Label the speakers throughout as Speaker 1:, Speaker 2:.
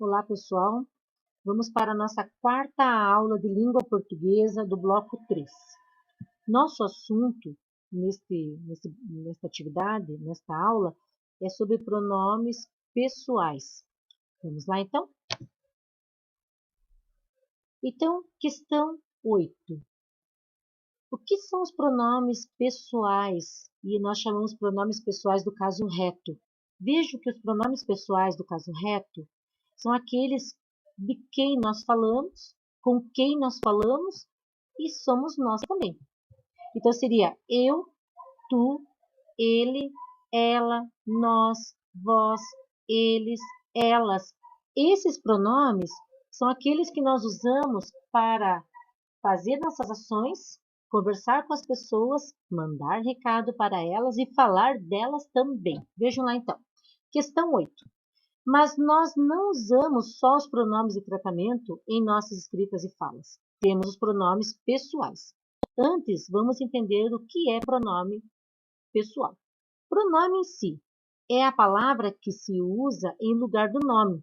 Speaker 1: Olá, pessoal. Vamos para a nossa quarta aula de língua portuguesa do bloco 3. Nosso assunto nesta atividade, nesta aula, é sobre pronomes pessoais. Vamos lá, então? Então, questão 8. O que são os pronomes pessoais? E nós chamamos pronomes pessoais do caso reto. Vejo que os pronomes pessoais do caso reto são aqueles de quem nós falamos, com quem nós falamos e somos nós também. Então, seria eu, tu, ele, ela, nós, vós, eles, elas. Esses pronomes são aqueles que nós usamos para fazer nossas ações, conversar com as pessoas, mandar recado para elas e falar delas também. Vejam lá então. Questão 8. Mas nós não usamos só os pronomes de tratamento em nossas escritas e falas. Temos os pronomes pessoais. Antes, vamos entender o que é pronome pessoal. Pronome em si é a palavra que se usa em lugar do nome,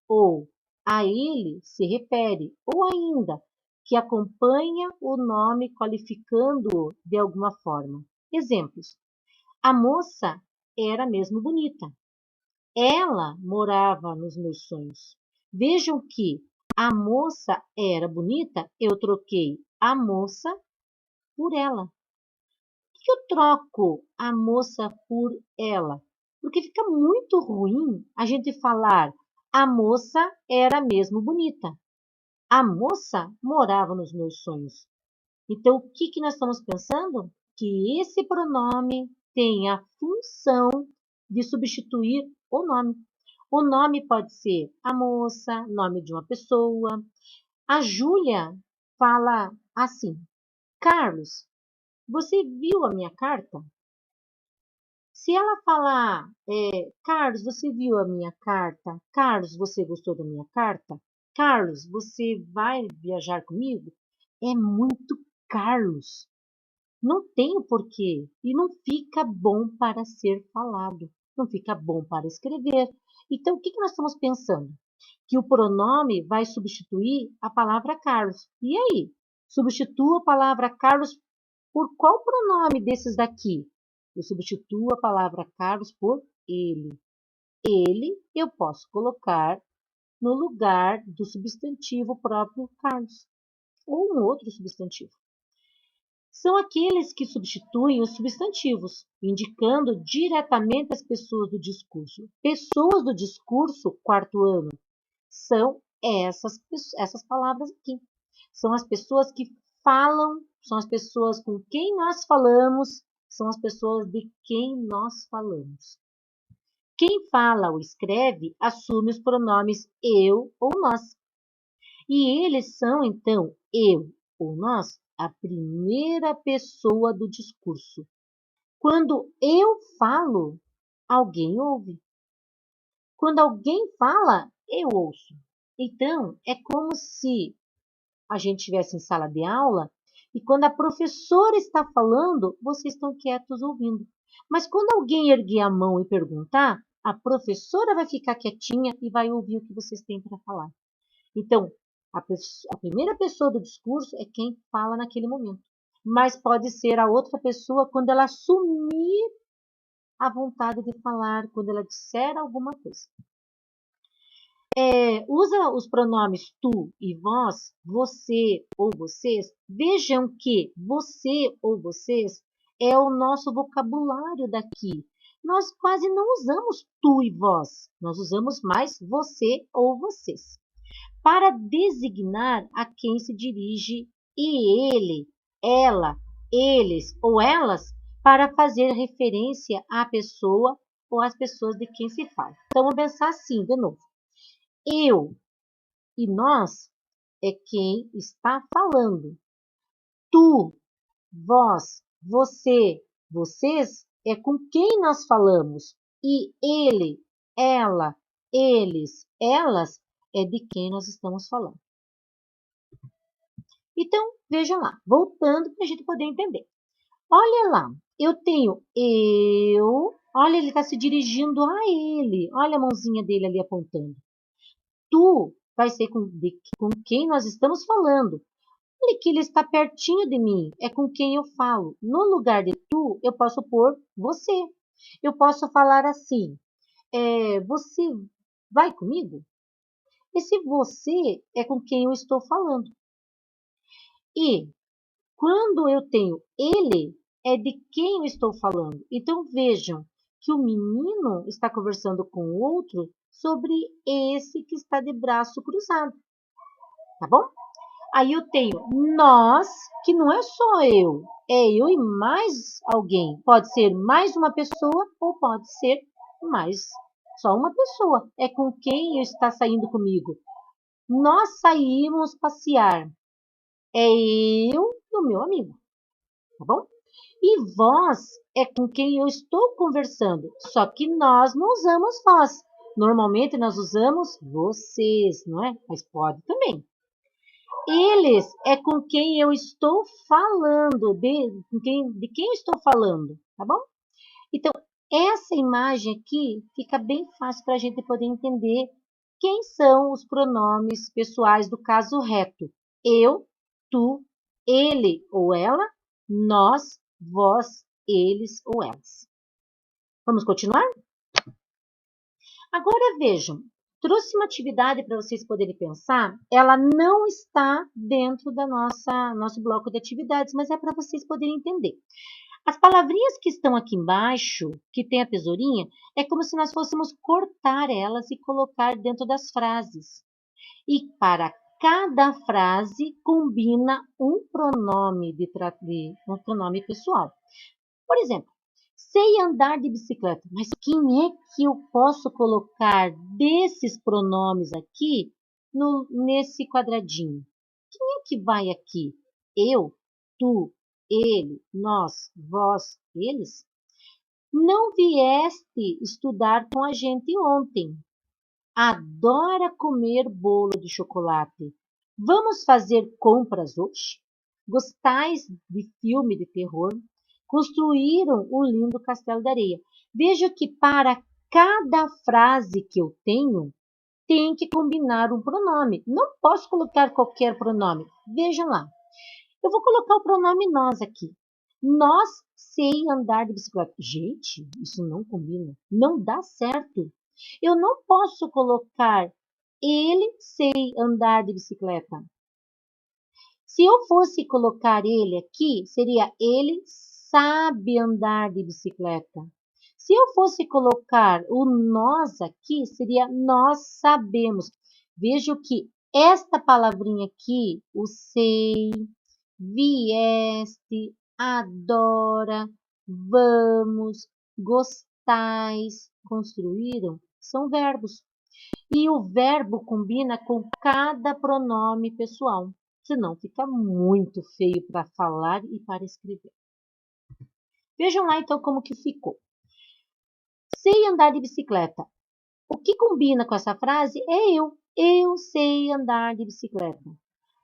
Speaker 1: ou a ele se refere, ou ainda que acompanha o nome qualificando-o de alguma forma. Exemplos. A moça era mesmo bonita. Ela morava nos meus sonhos. Vejam que a moça era bonita, eu troquei a moça por ela. Por que eu troco a moça por ela? Porque fica muito ruim a gente falar a moça era mesmo bonita. A moça morava nos meus sonhos. Então, o que nós estamos pensando? Que esse pronome tem a função de substituir o nome. O nome pode ser a moça, nome de uma pessoa. A Júlia fala assim: Carlos, você viu a minha carta? Se ela falar, Carlos, você viu a minha carta? Carlos, você gostou da minha carta? Carlos, você vai viajar comigo? É muito Carlos. Não tem o porquê e não fica bom para ser falado, não fica bom para escrever. Então, o que nós estamos pensando? Que o pronome vai substituir a palavra Carlos. E aí? Substitua a palavra Carlos por qual pronome desses daqui? Eu substituo a palavra Carlos por ele. Ele eu posso colocar no lugar do substantivo próprio Carlos, ou um outro substantivo. São aqueles que substituem os substantivos, indicando diretamente as pessoas do discurso. Pessoas do discurso, quarto ano, são essas palavras aqui. São as pessoas que falam, são as pessoas com quem nós falamos, são as pessoas de quem nós falamos. Quem fala ou escreve assume os pronomes eu ou nós. E eles são, então, eu ou nós, a primeira pessoa do discurso. Quando eu falo, alguém ouve. Quando alguém fala, eu ouço. Então, é como se a gente estivesse em sala de aula e quando a professora está falando, vocês estão quietos ouvindo. Mas quando alguém erguer a mão e perguntar, a professora vai ficar quietinha e vai ouvir o que vocês têm para falar. Então, a primeira pessoa do discurso é quem fala naquele momento. Mas pode ser a outra pessoa quando ela assumir a vontade de falar, quando ela disser alguma coisa. Usa os pronomes tu e vós, você ou vocês. Vejam que você ou vocês é o nosso vocabulário daqui. Nós quase não usamos tu e vós. Nós usamos mais você ou vocês para designar a quem se dirige e ele, ela, eles ou elas para fazer referência à pessoa ou às pessoas de quem se fala. Então, vamos pensar assim, de novo. Eu e nós é quem está falando. Tu, vós, você, vocês é com quem nós falamos. E ele, ela, eles, elas é de quem nós estamos falando. Então, vejam lá, voltando para a gente poder entender. Olha lá, eu tenho eu, olha, ele está se dirigindo a ele, olha a mãozinha dele ali apontando. tu vai ser com quem nós estamos falando. Olha que ele está pertinho de mim, é com quem eu falo. No lugar de tu, eu posso pôr você. Eu posso falar assim, você vai comigo? Esse você é com quem eu estou falando. E quando eu tenho ele, é de quem eu estou falando. Então vejam que o menino está conversando com o outro sobre esse que está de braço cruzado. Tá bom? Aí eu tenho nós, que não é só eu, é eu e mais alguém. Pode ser mais uma pessoa ou pode ser mais só uma pessoa. É com quem está saindo comigo. Nós saímos passear. É eu e o meu amigo, tá bom? E vós é com quem eu estou conversando, só que nós não usamos vós. Normalmente nós usamos vocês, não é? Mas pode também. Eles é com quem eu estou falando, de quem eu estou falando, tá bom? Então, essa imagem aqui fica bem fácil para a gente poder entender quem são os pronomes pessoais do caso reto. Eu, tu, ele ou ela, nós, vós, eles ou elas. Vamos continuar? Agora vejam, trouxe uma atividade para vocês poderem pensar. Ela não está dentro da nosso bloco de atividades, mas é para vocês poderem entender. As palavrinhas que estão aqui embaixo, que tem a tesourinha, é como se nós fôssemos cortar elas e colocar dentro das frases. E para cada frase combina um pronome um pronome pessoal. Por exemplo, sei andar de bicicleta, mas quem é que eu posso colocar desses pronomes aqui nesse quadradinho? Quem é que vai aqui? Eu, tu, ele, nós, vós, eles? Não vieste estudar com a gente ontem. Adora comer bolo de chocolate. Vamos fazer compras hoje? Gostais de filme de terror? Construíram um lindo castelo de areia. Veja que para cada frase que eu tenho, tem que combinar um pronome. Não posso colocar qualquer pronome. Vejam lá. Eu vou colocar o pronome nós aqui. Nós sei andar de bicicleta. Gente, isso não combina. Não dá certo. Eu não posso colocar ele sei andar de bicicleta. Se eu fosse colocar ele aqui, seria ele sabe andar de bicicleta. Se eu fosse colocar o nós aqui, seria nós sabemos. Vejo que esta palavrinha aqui, o sei, vieste, adora, vamos, gostais, construíram, são verbos. E o verbo combina com cada pronome pessoal, senão fica muito feio para falar e para escrever. Vejam lá então como que ficou. Sei andar de bicicleta. O que combina com essa frase é eu. Eu sei andar de bicicleta.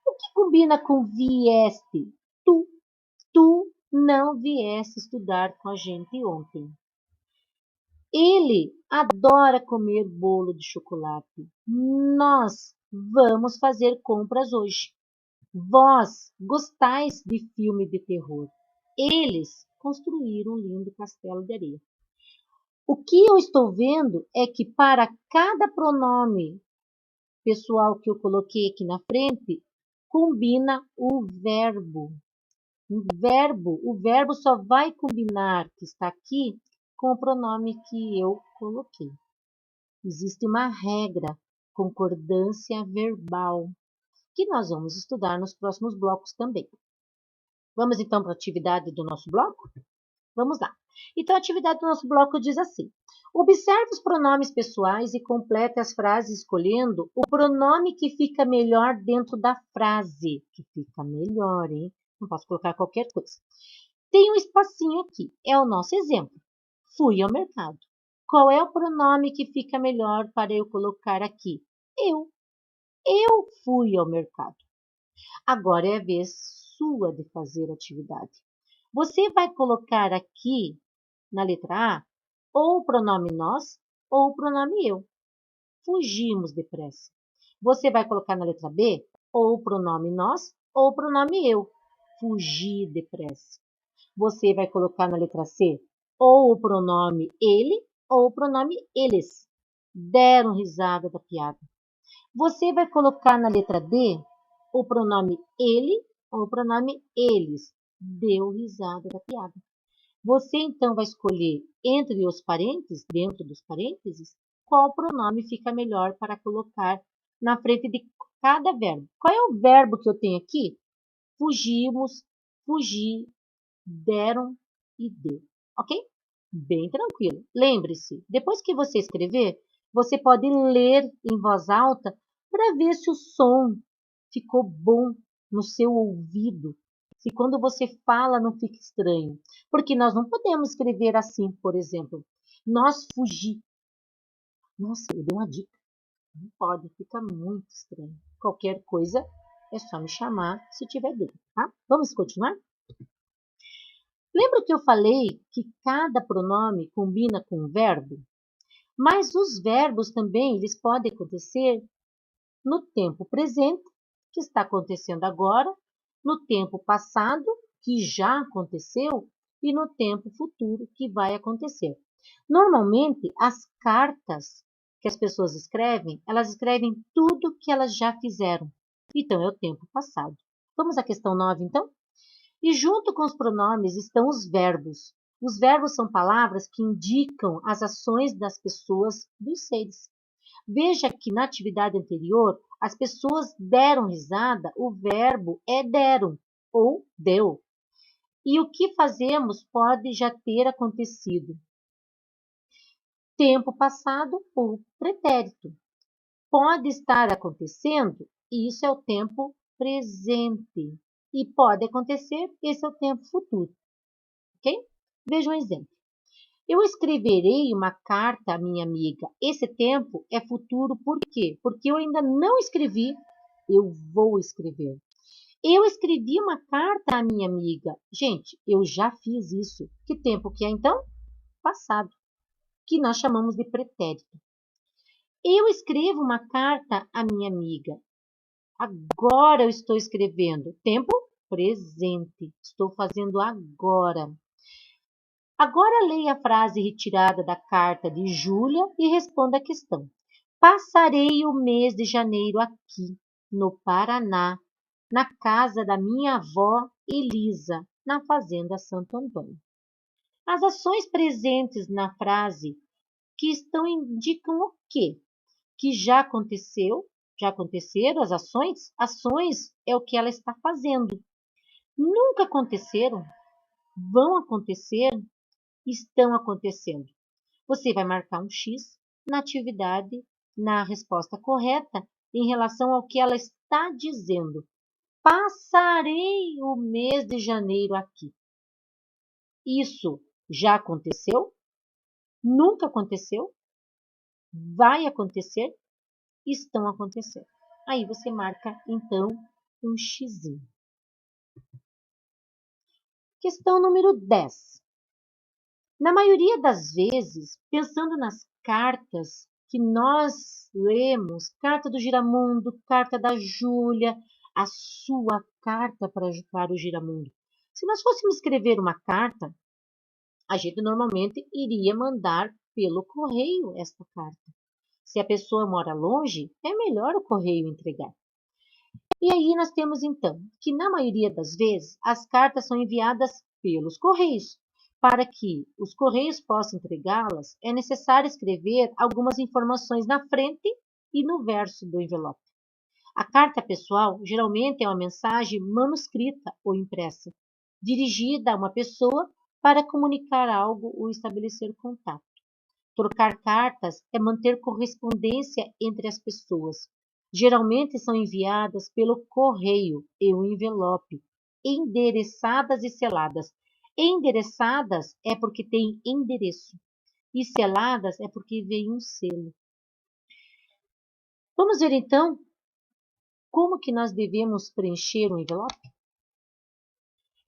Speaker 1: O que combina com vieste? Tu. Tu não vieste estudar com a gente ontem. Ele adora comer bolo de chocolate. Nós vamos fazer compras hoje. Vós gostais de filme de terror. Eles construíram um lindo castelo de areia. O que eu estou vendo é que para cada pronome pessoal que eu coloquei aqui na frente, combina o verbo. O verbo só vai combinar, que está aqui, com o pronome que eu coloquei. Existe uma regra, concordância verbal, que nós vamos estudar nos próximos blocos também. Vamos então para a atividade do nosso bloco? Vamos lá. Então, a atividade do nosso bloco diz assim: observe os pronomes pessoais e complete as frases escolhendo o pronome que fica melhor dentro da frase. Que fica melhor, hein? Não posso colocar qualquer coisa. Tem um espacinho aqui, é o nosso exemplo. Fui ao mercado. Qual é o pronome que fica melhor para eu colocar aqui? Eu. Eu fui ao mercado. Agora é a vez sua de fazer a atividade. Você vai colocar aqui, na letra A, ou o pronome nós ou o pronome eu. Fugimos depressa. Você vai colocar na letra B ou o pronome nós ou o pronome eu. Fugi depressa. Você vai colocar na letra C ou o pronome ele ou o pronome eles. Deram risada da piada. Você vai colocar na letra D o pronome ele ou o pronome eles. Deu risada da piada. Você então vai escolher entre os parênteses, dentro dos parênteses, qual pronome fica melhor para colocar na frente de cada verbo. Qual é o verbo que eu tenho aqui? Fugimos, fugir, deram e deu. Ok? Bem tranquilo. Lembre-se, depois que você escrever, você pode ler em voz alta para ver se o som ficou bom no seu ouvido. Se quando você fala não fica estranho. Porque nós não podemos escrever assim, por exemplo. Nós fugir. Nossa, eu dei uma dica. Não pode, fica muito estranho. Qualquer coisa é só me chamar se tiver dúvida, tá? Vamos continuar? Lembra que eu falei que cada pronome combina com um verbo? Mas os verbos também eles podem acontecer no tempo presente, que está acontecendo agora, no tempo passado, que já aconteceu, e no tempo futuro, que vai acontecer. Normalmente, as cartas que as pessoas escrevem, elas escrevem tudo que elas já fizeram. Então, é o tempo passado. Vamos à questão 9, então? E junto com os pronomes estão os verbos. Os verbos são palavras que indicam as ações das pessoas, dos seres. Veja que na atividade anterior, as pessoas deram risada, o verbo é deram ou deu. E o que fazemos pode já ter acontecido. Tempo passado ou pretérito. Pode estar acontecendo, isso é o tempo presente. E pode acontecer, esse é o tempo futuro. Ok? Veja um exemplo. Eu escreverei uma carta à minha amiga. Esse tempo é futuro por quê? Porque eu ainda não escrevi, eu vou escrever. Eu escrevi uma carta à minha amiga. Gente, eu já fiz isso. Que tempo que é então? Passado, que nós chamamos de pretérito. Eu escrevo uma carta à minha amiga. Agora eu estou escrevendo. Tempo presente. Estou fazendo agora. Agora leia a frase retirada da carta de Júlia e responda a questão. Passarei o mês de janeiro aqui, no Paraná, na casa da minha avó Elisa, na fazenda Santo Antônio. As ações presentes na frase que estão indicam o quê? Que já aconteceu, já aconteceram as ações? Ações é o que ela está fazendo. Nunca aconteceram, vão acontecer, estão acontecendo. Você vai marcar um X na atividade, na resposta correta, em relação ao que ela está dizendo. Passarei o mês de janeiro aqui. Isso já aconteceu? Nunca aconteceu? Vai acontecer? Estão acontecendo. Aí você marca, então, um xizinho. Questão número 10. Na maioria das vezes, pensando nas cartas que nós lemos, carta do Giramundo, carta da Júlia, a sua carta para o Giramundo. Se nós fôssemos escrever uma carta, a gente normalmente iria mandar pelo correio esta carta. Se a pessoa mora longe, é melhor o correio entregar. E aí nós temos então que na maioria das vezes as cartas são enviadas pelos correios. Para que os correios possam entregá-las, é necessário escrever algumas informações na frente e no verso do envelope. A carta pessoal geralmente é uma mensagem manuscrita ou impressa, dirigida a uma pessoa para comunicar algo ou estabelecer contato. Trocar cartas é manter correspondência entre as pessoas. Geralmente são enviadas pelo correio em um envelope, endereçadas e seladas. Endereçadas é porque tem endereço e seladas é porque vem um selo. Vamos ver então como que nós devemos preencher um envelope?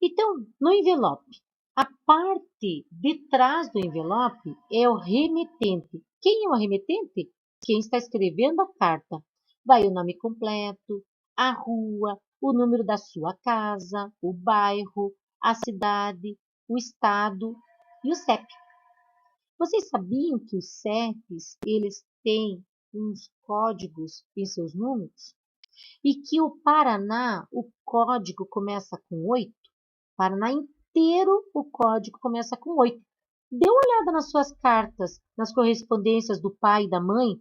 Speaker 1: Então, no envelope, a parte de trás do envelope é o remetente. Quem é o remetente? Quem está escrevendo a carta. vai o nome completo, a rua, o número da sua casa, o bairro, a cidade, o estado e o CEP. Vocês sabiam que os CEPs, eles têm uns códigos em seus números? E que o Paraná, o código começa com 8? Paraná inteiro, o código começa com 8. Dê uma olhada nas suas cartas, nas correspondências do pai e da mãe.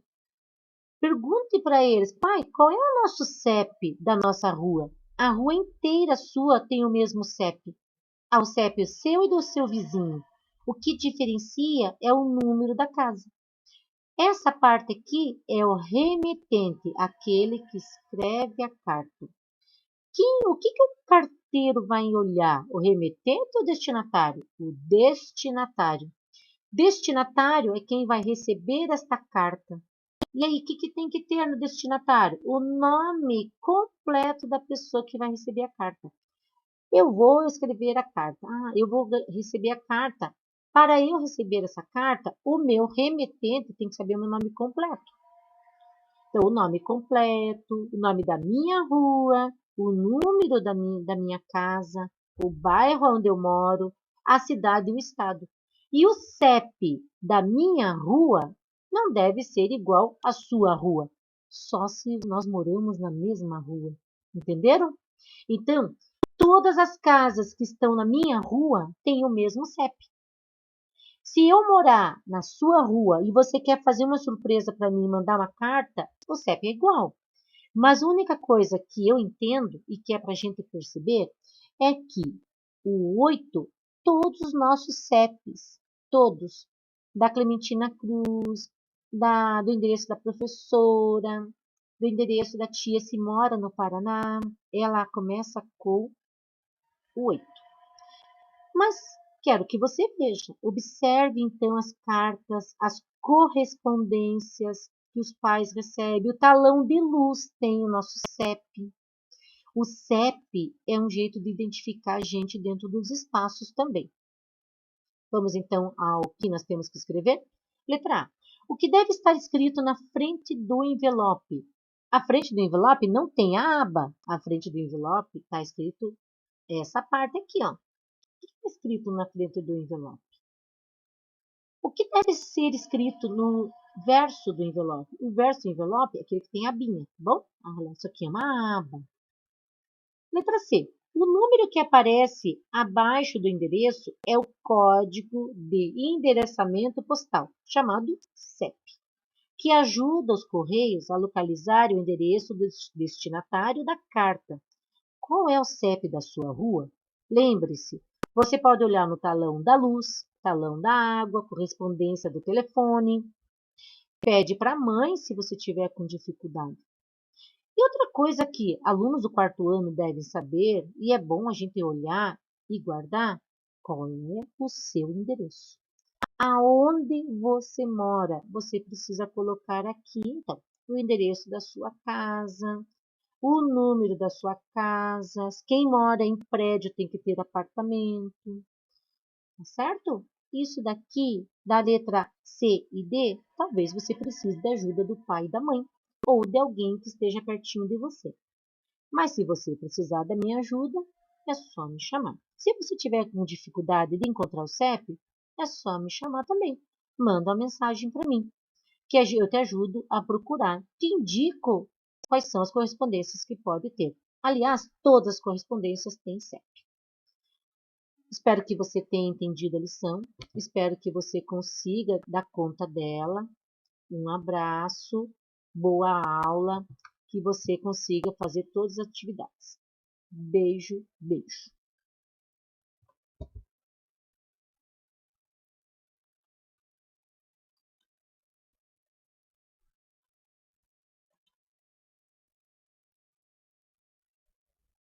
Speaker 1: Pergunte para eles, pai, qual é o nosso CEP da nossa rua? A rua inteira sua tem o mesmo CEP. O CEP seu e do seu vizinho. O que diferencia é o número da casa. Essa parte aqui é o remetente, aquele que escreve a carta. O que o carteiro vai olhar? O remetente ou o destinatário? O destinatário. Destinatário é quem vai receber esta carta. E aí, o que tem que ter no destinatário? O nome completo da pessoa que vai receber a carta. Eu vou escrever a carta. Eu vou receber a carta. Para eu receber essa carta, o meu remetente tem que saber o meu nome completo. Então, o nome completo, o nome da minha rua, o número da minha casa, o bairro onde eu moro, a cidade e o estado. E o CEP da minha rua não deve ser igual à sua rua, só se nós moramos na mesma rua. Entenderam? Então, todas as casas que estão na minha rua têm o mesmo CEP. Se eu morar na sua rua e você quer fazer uma surpresa para mim e mandar uma carta, o CEP é igual. Mas a única coisa que eu entendo e que é para a gente perceber é que o 8, todos os nossos CEPs, todos, da Clementina Cruz, do endereço da professora, do endereço da tia se mora no Paraná, ela começa com o 8. Mas quero que você veja, observe então as cartas, as correspondências que os pais recebem, o talão de luz tem o nosso CEP. O CEP é um jeito de identificar a gente dentro dos espaços também. Vamos então ao que nós temos que escrever? Letra A. O que deve estar escrito na frente do envelope? A frente do envelope não tem a aba. A frente do envelope está escrito essa parte aqui, ó. O que está escrito na frente do envelope? O que deve ser escrito no verso do envelope? O verso do envelope é aquele que tem a abinha, tá bom? Isso aqui é uma aba. Letra C. O número que aparece abaixo do endereço é o código de endereçamento postal, chamado CEP, que ajuda os correios a localizar o endereço do destinatário da carta. Qual é o CEP da sua rua? Lembre-se, você pode olhar no talão da luz, talão da água, correspondência do telefone. Pede para a mãe se você tiver com dificuldade. E outra coisa que alunos do quarto ano devem saber, e é bom a gente olhar e guardar, qual é o seu endereço. Aonde você mora? Você precisa colocar aqui, então, o endereço da sua casa, o número da sua casa. Quem mora em prédio tem que ter apartamento, tá certo? Isso daqui, da letra C e D, talvez você precise da ajuda do pai e da mãe, ou de alguém que esteja pertinho de você. Mas se você precisar da minha ajuda, é só me chamar. Se você tiver com dificuldade de encontrar o CEP, é só me chamar também. Manda uma mensagem para mim, que eu te ajudo a procurar. Te indico quais são as correspondências que pode ter. Aliás, todas as correspondências têm CEP. Espero que você tenha entendido a lição. Espero que você consiga dar conta dela. Um abraço, boa aula, que você consiga fazer todas as atividades. Beijo, beijo.